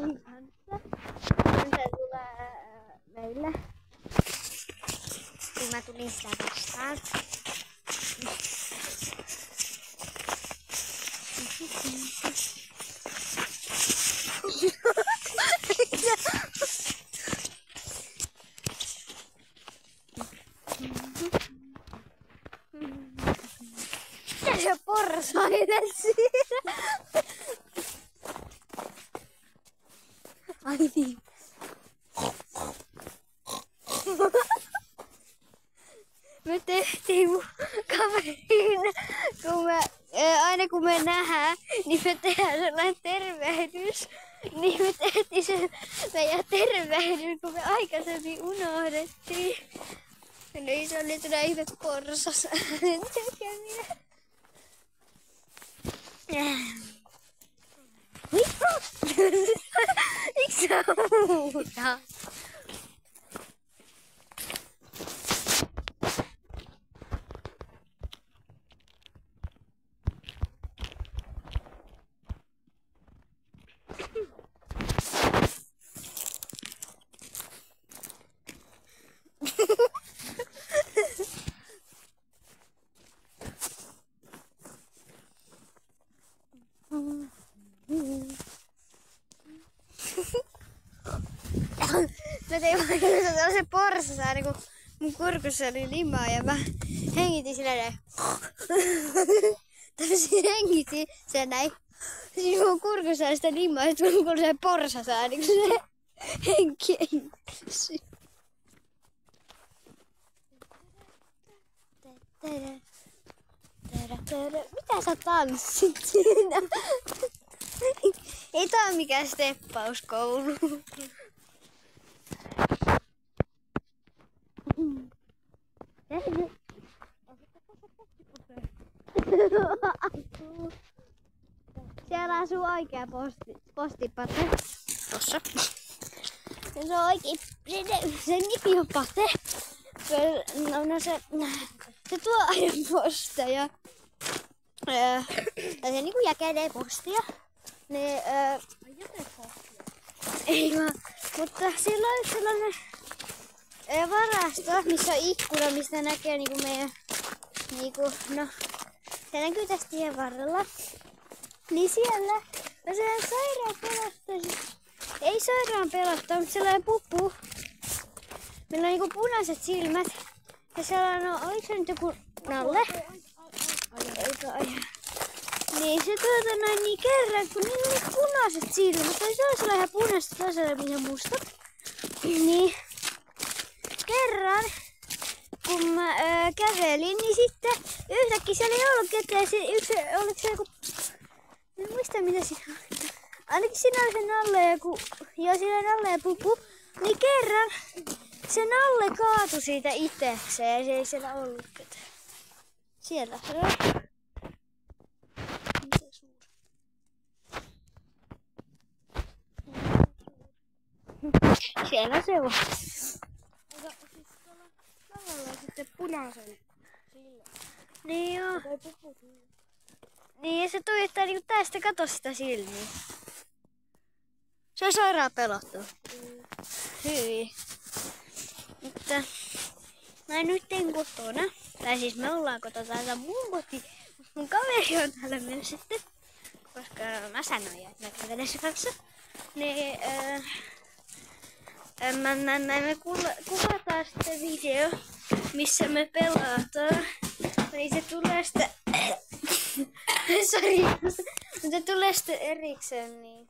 Se tulee meille. Kun mä tulin sitä vastaan. Ja porsaiden siinä. Ai niin. Me tehtiin mun kaverille, aina kun me nähdään, niin me tehdään sellainen tervehdys. Niin me tehtiin se meidän tervehdys, kun me aikaisemmin unohdettiin. Niin se oli tällainen ihme porsas äänen tekeminen. Miksi sä huudat? Mä tein vaikka sellaisen porsasäänen, kun mun kurkussa oli limaa ja mä hengitin silleen. Tämmösin hengitin sen näin. Siis mun kurkussa oli sitä limaa ja sitten mun kuului sellainen porsasääni, kun se henki hengitysi. Mitä sä tanssit siinä? Ei tää oo mikään steppauskoulu. Siellä asuu oikea postipate. Tossa. Ja se on oikein, sen nimi on Pate. Se tuo aina posteja. Tai se niinku jakelee postia. Ei vaan, mutta sillä on yksi sellainen varasto, missä on ikkuna, mistä näkee niinku meidän se näkyy tästä tien varrella. Niin siellä on sellainen sairaan pelottava. Ei sairaan pelottava, mutta sellainen pupu. Meillä on niinku punaiset silmät. Ja sellainen on, oliko se nyt joku Nalle? Niin se niin kerran, kun niillä oli punaiset silmät. Tai se oli ihan punaiset, toisella ihan mustat. Niin kerran, kun mä kävelin, niin sitten yhtäkkiä siellä ei ollut ketään. Oliko se joku... En muista mitä siinä oli. Ainakin siinä oli se Nalle joku... Joo, siinä oli Nalle ja pupu. Niin kerran se Nalle kaatui siitä itsekseen ja se ei siellä ollut ketään. Siellä se on. Siellä se on. Tavallaan on sitten punaisen silmä. Niin joo. Niin ja se tuijottaa niinku tästä, kato sitä silmiä. Se on sairaan pelottava. Hyvin. Mutta mä nyt en kotona. Tai siis me ollaan kotona täällä mun koti. Mun kaveri on täällä myös sitten. Koska mä sanoin, että mä kävelen se kanssa. Niin me kuvataan sitten video, missä me pelataan. Niin se tulee sitten... Sori. Se tulee sitten erikseen niin.